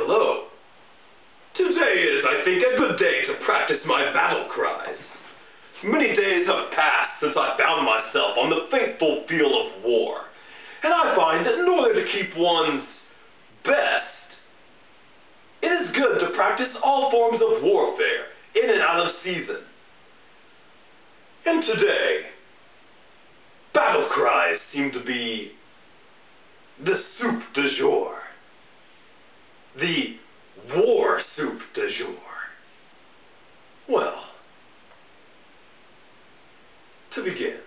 hello. Today is, I think, a good day to practice my battle cries. Many days have passed since I found myself on the fateful field of war, and I find that in order to keep one's best, it is good to practice all forms of warfare, in and out of season. And today, battle cries seem to be the soup du jour. The war soup du jour. Well, to begin,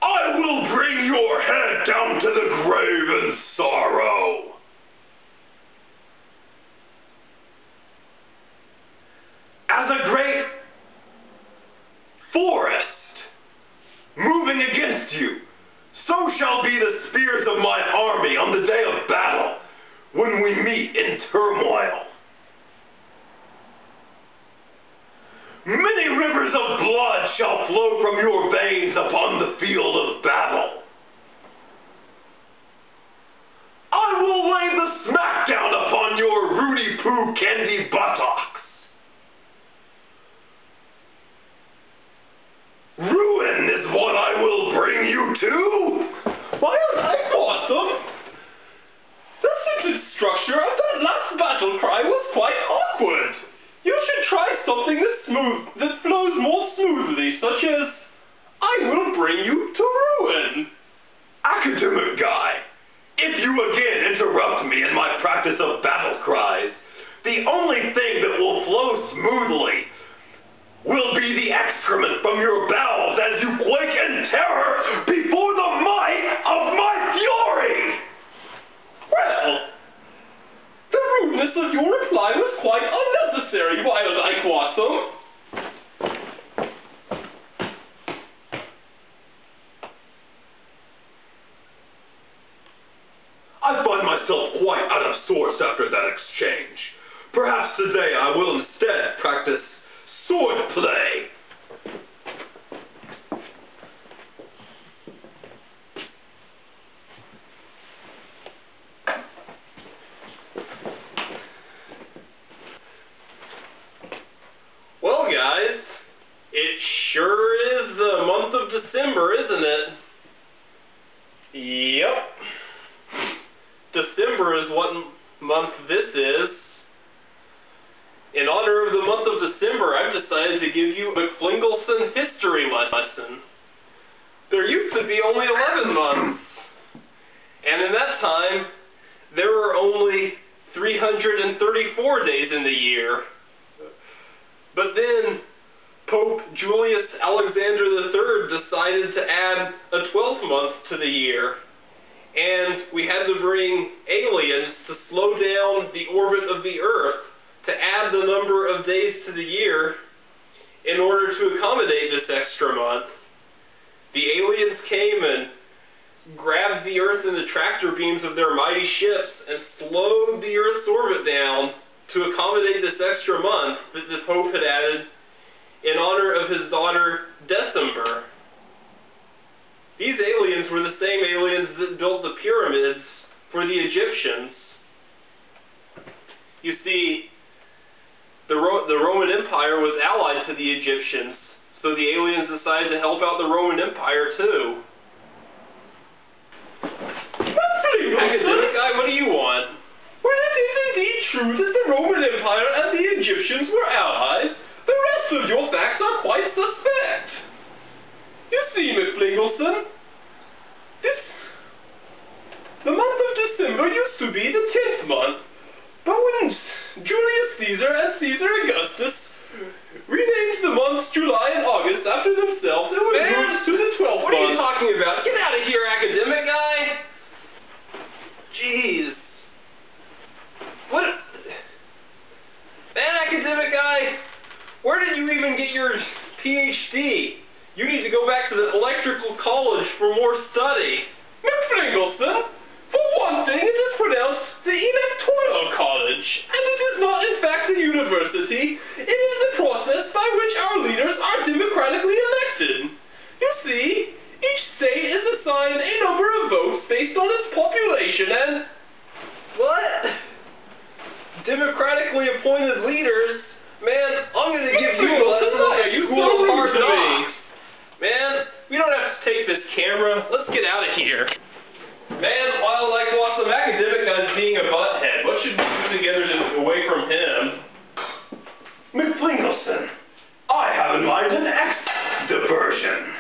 I will bring your head down to the grave in sorrow. As a great forest moving against you, so shall be the spears of my army on the day of battle, when we meet in turmoil. Many rivers of blood shall flow from your veins upon the field of battle. I will lay the smackdown upon your Rudy Poo candy buttocks. Ruin is what I will bring you to. Why are I awesome? The sentence structure of that last battle cry was quite awkward. You should try something that flows more smoothly, such as, I will bring you to ruin. Academic guy, if you again interrupt me in my practice of battle cries, the only thing that will flow smoothly will be the excrement from your bowels as you quake in terror before the might of my fury! Well, the rudeness of your reply was quite unnecessary, Wild Ike Watson. I find myself quite out of sorts after that exchange. Perhaps today I will instead practice sword play. Well, guys, it sure is the month of December, isn't it? Yep. December is what month this is. In honor of the month of December, I've decided to give you a McFlingleson history lesson. There used to be only 11 months. And in that time, there were only 334 days in the year. But then, Pope Julius Alexander III decided to add a 12th month to the year. And we had to bring aliens to slow down the orbit of the Earth to add the number of days to the year in order to accommodate this extra month. The aliens came and grabbed the Earth in the tractor beams of their mighty ships and slowed the Earth's orbit down to accommodate this extra month that the Pope had added in honor of his daughter December. These aliens were the same aliens that built the pyramids for the Egyptians. You see, the Roman Empire was allied to the Egyptians, so the aliens decided to help out the Roman Empire too. Academic guy, what do you want? Well, it is indeed true that the Roman Empire and the Egyptians were allies. The rest of your facts are quite suspect. You see, McFlingleson, the month of December used to be the 10th month, but when Julius Caesar and Caesar Augustus renamed the months July and August after themselves, it was moved to the 12th month. What are you talking about? Get out of here, academic guy! Jeez. What? Man, academic guy, where did you even get your PhD? You need to go back to the electrical college for more study. McFlingleson, for one thing, it is pronounced the electoral college, and it is not in fact a university. It is the process by which our leaders are democratically elected. You see, each state is assigned a number of votes based on its population, and democratically appointed leaders, man, I'm going to give you a lesson like you cool hard to me. Man, we don't have to take this camera. Let's get out of here. Man, while like some academic guy's being a butthead, what should we do together to away from him? McFlingleson, I have in mind an diversion.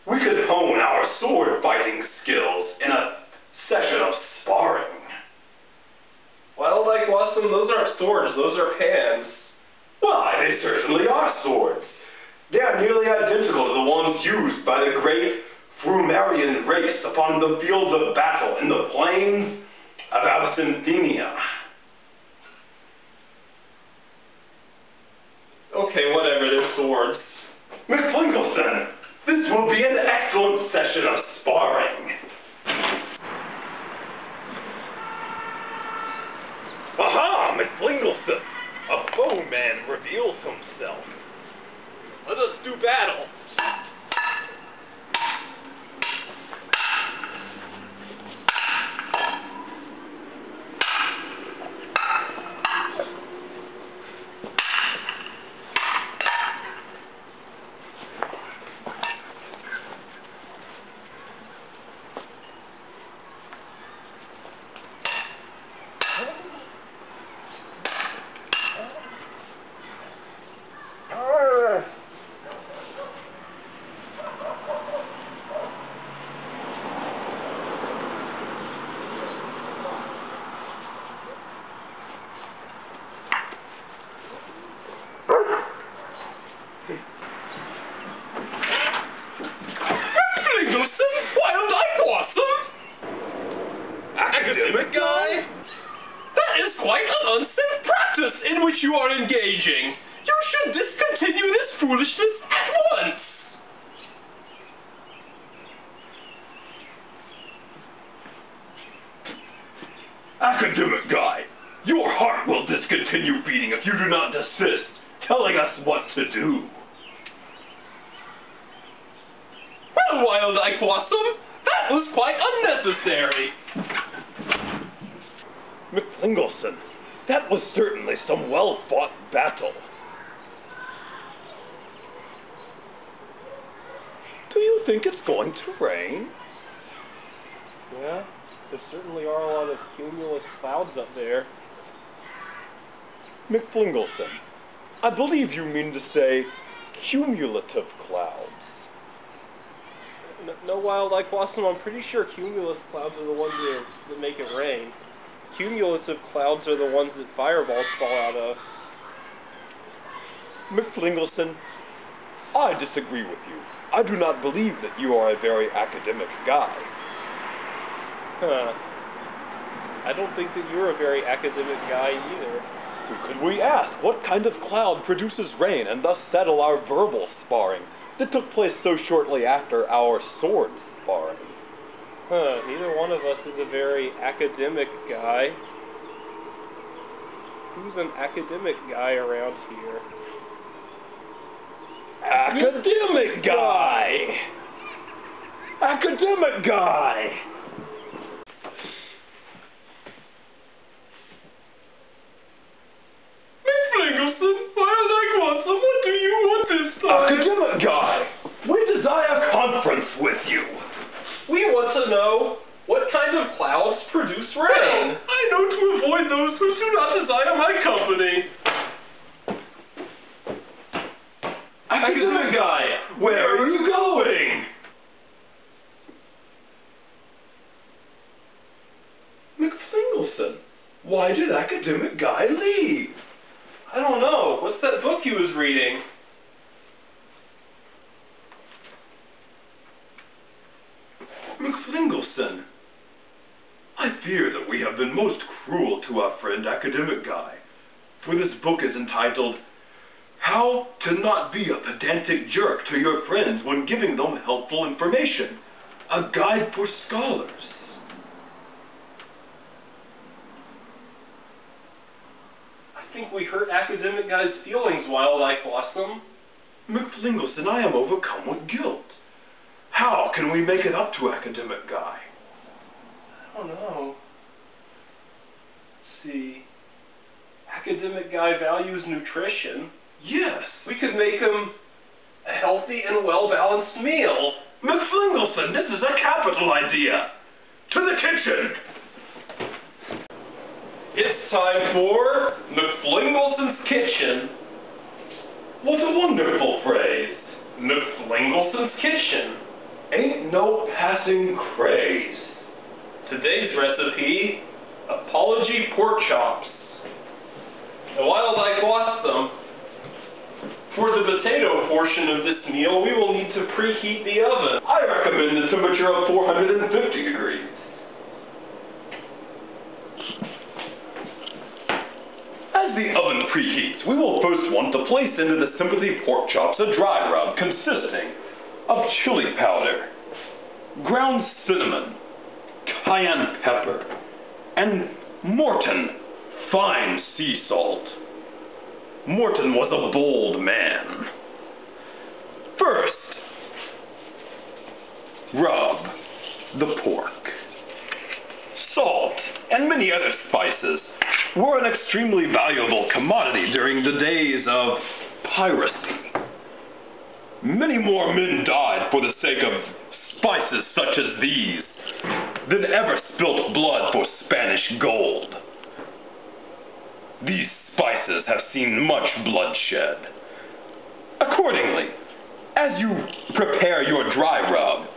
We could hone our sword fighting skills in a session of sparring. Well, like Watson, those aren't swords, those are hands. Why, they certainly are swords. They are nearly identical to the ones used by the great Frumarian race upon the fields of battle in the plains of Abyssinia. Okay, whatever, they're swords. McFlingleson, this will be an excellent session of sparring. Aha, McFlingleson! A foeman reveals himself. Let us do battle. Academic guy? That is quite an unsafe practice in which you are engaging. You should discontinue this foolishness at once. Academic guy, your heart will discontinue beating if you do not desist telling us what to do. Well, Wild Eye Quassum, that was quite unnecessary. McFlingleson, that was certainly some well-fought battle. Do you think it's going to rain? Yeah, there certainly are a lot of cumulus clouds up there. McFlingleson, I believe you mean to say cumulative clouds. No, Wild Eye Quassum, I'm pretty sure cumulus clouds are the ones that make it rain. Cumulative clouds are the ones that fireballs fall out of. McFlingleson, I disagree with you. I do not believe that you are a very academic guy. Huh. I don't think that you're a very academic guy either. Who could we ask? What kind of cloud produces rain and thus settle our verbal sparring that took place so shortly after our sword sparring? Huh, neither one of us is a very academic guy. Who's an academic guy around here? Academic guy! Academic guy! McFlingleson, Wild Eye Quassum, what do you want this time? Academic guy! We desire conference with you. We want to know what kind of clouds produce rain. Well, I know to avoid those who do not desire my company. Academic guy, where are you going? McFlingleson, why did Academic guy leave? I don't know. What's that book he was reading? McFlingleson, I fear that we have been most cruel to our friend Academic Guy, for this book is entitled, How to Not Be a Pedantic Jerk to Your Friends When Giving Them Helpful Information, a Guide for Scholars. I think we hurt Academic Guy's feelings, Wild Eye Quassum. McFlingleson, I am overcome with guilt. How can we make it up to Academic Guy? I don't know. see. Academic guy values nutrition. Yes. We could make him a healthy and well-balanced meal. McFlingleson, this is a capital idea. To the kitchen. It's time for McFlingleson's Kitchen. What a wonderful phrase. McFlingleson's Kitchen. Ain't no passing craze. Today's recipe, apology pork chops. And while I gloss them, for the potato portion of this meal, we will need to preheat the oven. I recommend a temperature of 450 degrees. As the oven preheats, we will first want to place into the sympathy pork chops a dry rub consisting of chili powder, ground cinnamon, cayenne pepper, and Morton fine sea salt. Morton was a bold man. First, rub the pork. Salt and many other spices were an extremely valuable commodity during the days of piracy. Many more men died for the sake of spices such as these than ever spilt blood for Spanish gold. These spices have seen much bloodshed. Accordingly, as you prepare your dry rub,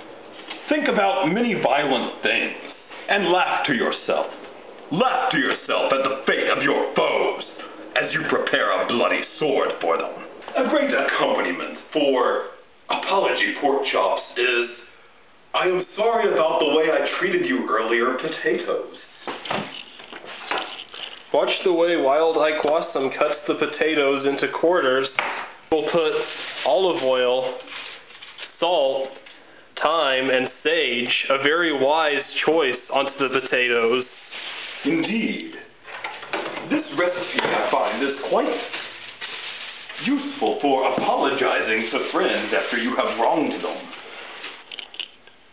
think about many violent things and laugh to yourself. Laugh to yourself at the fate of your foes as you prepare a bloody sword for them. A great accompaniment for apology pork chops is, I am sorry about the way I treated you earlier, potatoes. Watch the way Wild Ike Wassum cuts the potatoes into quarters. We'll put olive oil, salt, thyme, and sage, a very wise choice, onto the potatoes. Indeed. This recipe, I find, is quite useful for apologizing to friends after you have wronged them.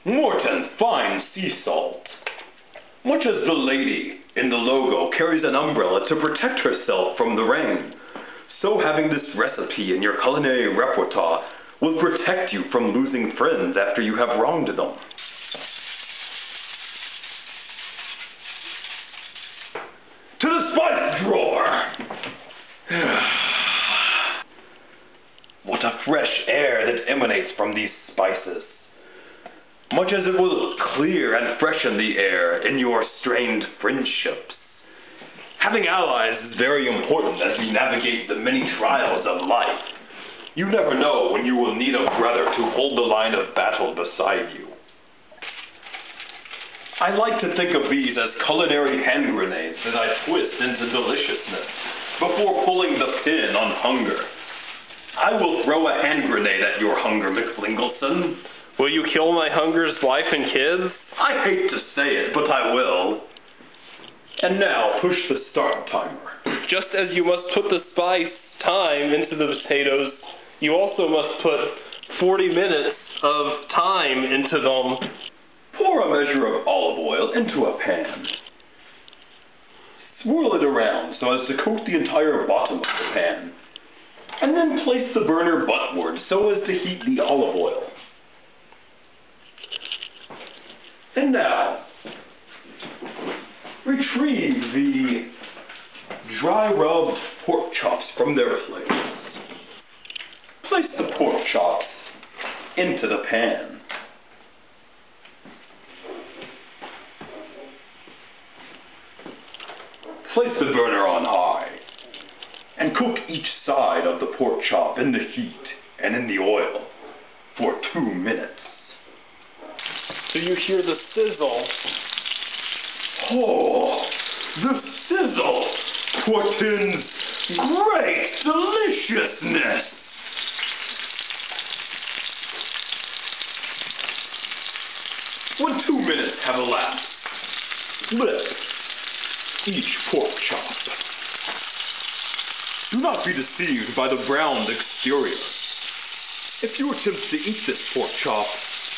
Morton fine sea salt. Much as the lady in the logo carries an umbrella to protect herself from the rain, so having this recipe in your culinary repertoire will protect you from losing friends after you have wronged them. To the spice drawer! What a fresh air that emanates from these spices. Much as it will clear and freshen the air in your strained friendships. Having allies is very important as we navigate the many trials of life. You never know when you will need a brother to hold the line of battle beside you. I like to think of these as culinary hand grenades that I twist into deliciousness before pulling the pin on hunger. I will throw a hand grenade at your hunger, McFlingleson. Will you kill my hunger's wife and kids? I hate to say it, but I will. And now, push the start timer. Just as you must put the spice, thyme, into the potatoes, you also must put 40 minutes of thyme into them. Pour a measure of olive oil into a pan. Swirl it around so as to coat the entire bottom of the pan. And then place the burner buttward so as to heat the olive oil. And now, retrieve the dry rubbed pork chops from their place. Place the pork chops into the pan. Place the burner on high and cook each side of the pork chop in the heat and in the oil for 2 minutes. So you hear the sizzle. Oh, the sizzle portends great deliciousness. When 2 minutes have elapsed, lift each pork chop. Do not be deceived by the browned exterior. If you attempt to eat this pork chop,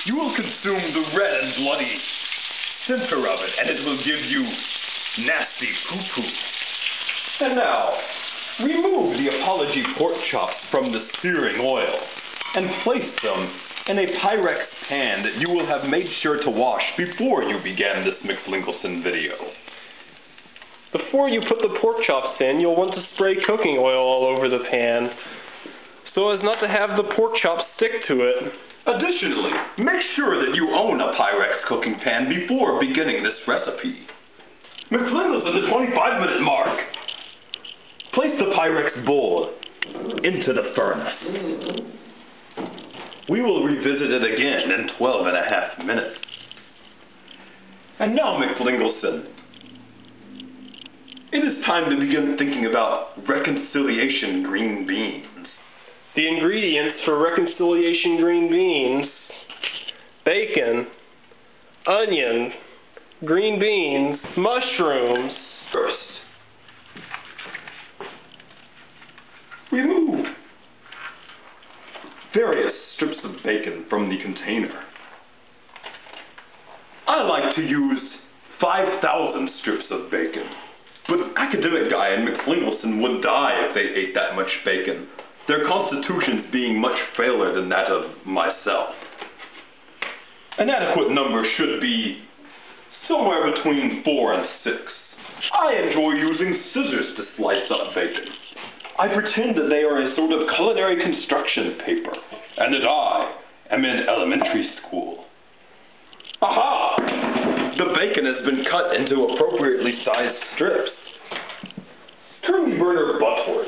you will consume the red and bloody center of it, and it will give you nasty poo-poo. And now, remove the apology pork chops from the searing oil and place them in a Pyrex pan that you will have made sure to wash before you began this McFlingelson video. Before you put the pork chops in, you'll want to spray cooking oil all over the pan so as not to have the pork chops stick to it. Additionally, make sure that you own a Pyrex cooking pan before beginning this recipe. McFlingelson, the 25-minute mark. Place the Pyrex bowl into the furnace. We will revisit it again in 12.5 minutes. And now, McFlingelson, it is time to begin thinking about reconciliation green beans. The ingredients for reconciliation green beans: bacon, onion, green beans, mushrooms. First, remove various strips of bacon from the container. I like to use 5,000 strips of bacon, but Academic Guy and McFlingelson would die if they ate that much bacon, their constitutions being much frailer than that of myself. An adequate number should be somewhere between 4 and 6. I enjoy using scissors to slice up bacon. I pretend that they are a sort of culinary construction paper, and that I am in elementary school. Aha! The bacon has been cut into appropriately sized strips. Turn the burner buttward.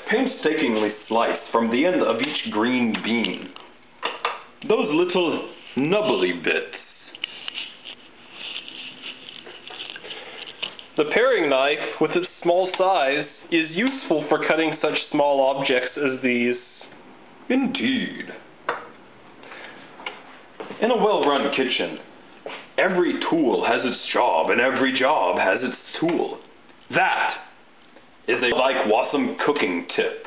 Painstakingly slice from the end of each green bean those little nubbly bits. The paring knife, with its small size, is useful for cutting such small objects as these. Indeed. In a well-run kitchen, every tool has its job and every job has its tool. That is a like Wassam cooking tip.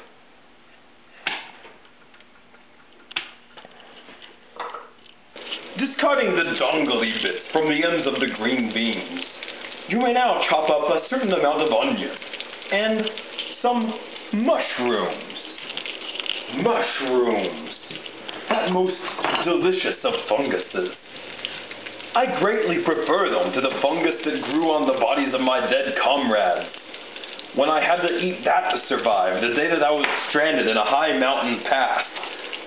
Discarding the dongly bits from the ends of the green beans, you may now chop up a certain amount of onion and some mushrooms. Mushrooms, that most delicious of funguses. I greatly prefer them to the fungus that grew on the bodies of my dead comrades when I had to eat that to survive the day that I was stranded in a high mountain pass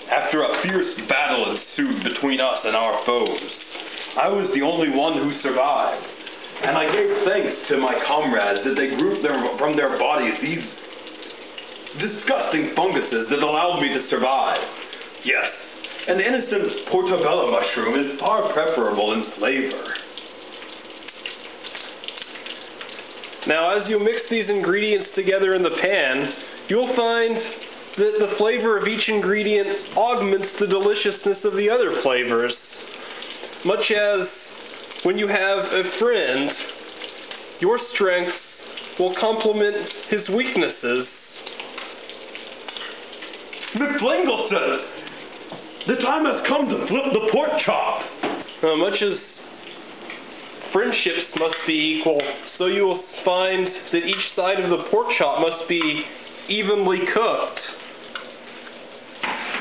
after a fierce battle ensued between us and our foes. I was the only one who survived, and I gave thanks to my comrades that they grew from their bodies these disgusting funguses that allowed me to survive. Yes, an innocent portobello mushroom is far preferable in flavor. Now, as you mix these ingredients together in the pan, you'll find that the flavor of each ingredient augments the deliciousness of the other flavors. Much as when you have a friend, your strengths will complement his weaknesses. McFlingelson! The time has come to flip the pork chop! Much as friendships must be equal, so you will find that each side of the pork chop must be evenly cooked.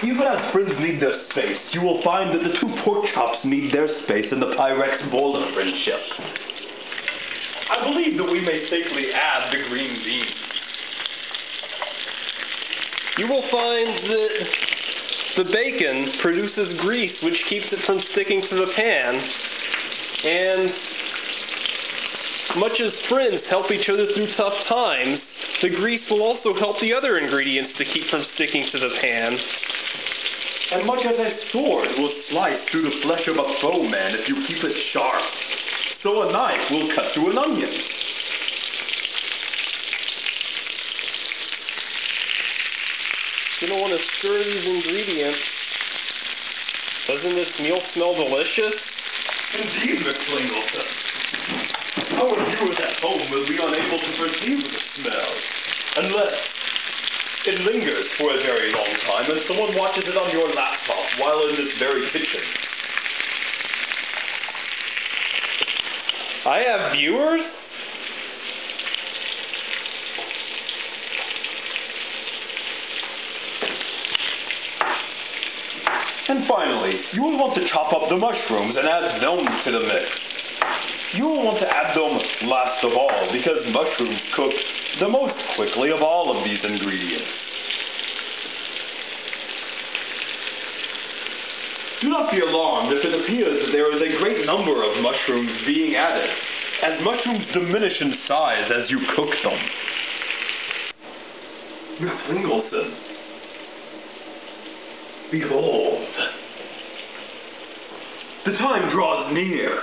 Even as friends need their space, you will find that the two pork chops need their space in the Pyrex bowl of friendship. I believe that we may safely add the green beans. You will find that the bacon produces grease which keeps it from sticking to the pan, and much as friends help each other through tough times, the grease will also help the other ingredients to keep from sticking to the pan. And much as a sword will slice through the flesh of a foeman if you keep it sharp, so a knife will cut through an onion. You don't want to stir these ingredients. Doesn't this meal smell delicious? Indeed, McFlingelson. Our viewers at home will be unable to perceive the smell unless it lingers for a very long time and someone watches it on your laptop while in this very kitchen. I have viewers? And finally, you will want to chop up the mushrooms and add them to the mix. You will want to add them last of all because mushrooms cook the most quickly of all of these ingredients. Do not be alarmed if it appears that there is a great number of mushrooms being added, as mushrooms diminish in size as you cook them. McFlingleson, behold, the time draws near.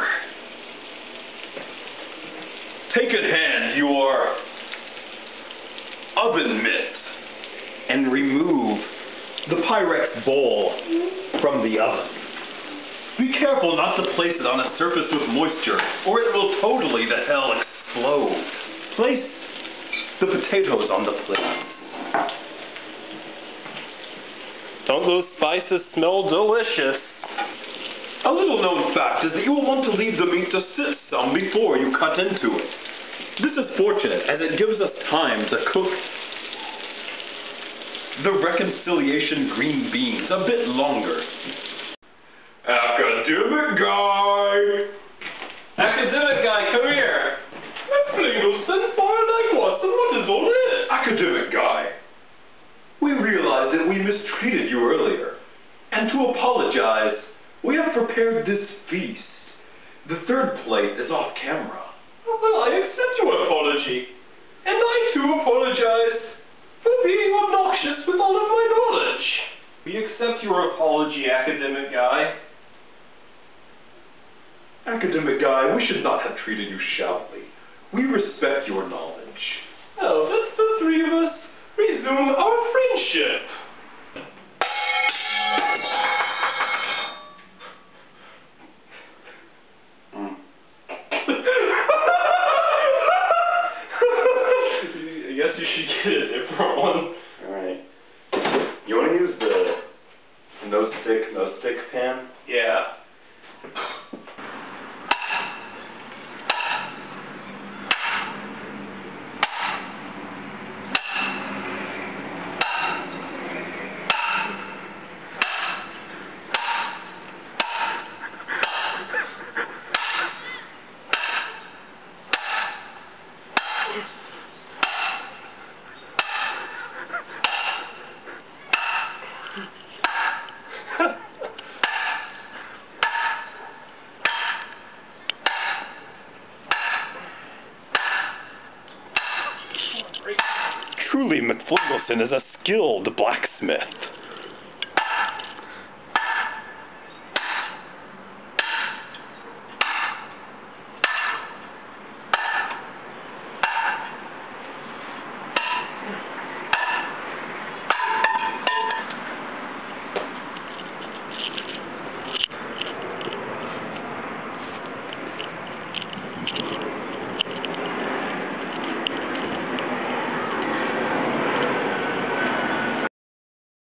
Take at hand your oven mitt and remove the Pyrex bowl from the oven. Be careful not to place it on a surface with moisture, or it will totally the hell explode. Place the potatoes on the plate. Don't those spices smell delicious? A little known fact is that you will want to leave the meat to sit some before you cut into it. This is fortunate as it gives us time to cook the reconciliation green beans a bit longer. Academic guy! Academic guy, come here! McFlingleson, what is all this? Academic guy, we realize that we mistreated you earlier, and to apologize, we have prepared this feast. The third plate is off camera. Well, I accept your apology. And I too apologize for being obnoxious with all of my knowledge. We accept your apology, academic guy. Academic guy, we should not have treated you shabbily. We respect your knowledge. Oh, let the three of us resume our friendship. I guess you should get a different one. Alright. You want to use the no stick pan? Yeah. Truly, McFlingleson is a skilled blacksmith.